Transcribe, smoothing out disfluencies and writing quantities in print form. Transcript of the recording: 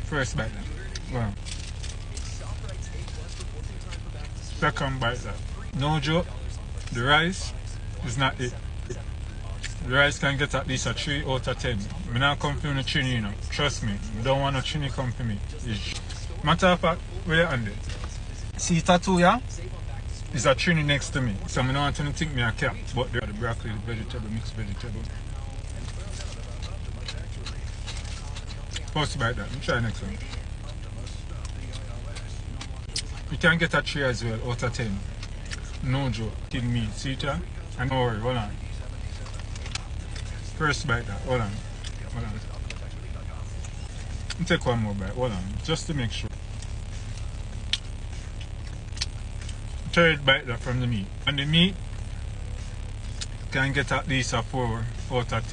First bite that. Wow. Second bite that. No joke, the rice is not it. The rice can get at least a 3 out of 10. I not come from the chini, you know. Trust me. I don't want no chini come for me. Matter of fact, where you on it? See tattoo, yeah? It's a trini next to me. So I don't want to think me a cat. But the broccoli, the vegetable, mixed vegetable. First bite that. Let me try next one. You can get a 3 as well out of 10. No joke. Kidding me. See it, yeah? And don't worry, hold on. First bite that. Hold on. Hold on. Let me take one more bite. Hold on. Just to make sure. Third bite that from the meat. And the meat can get at least a 4 out of 10.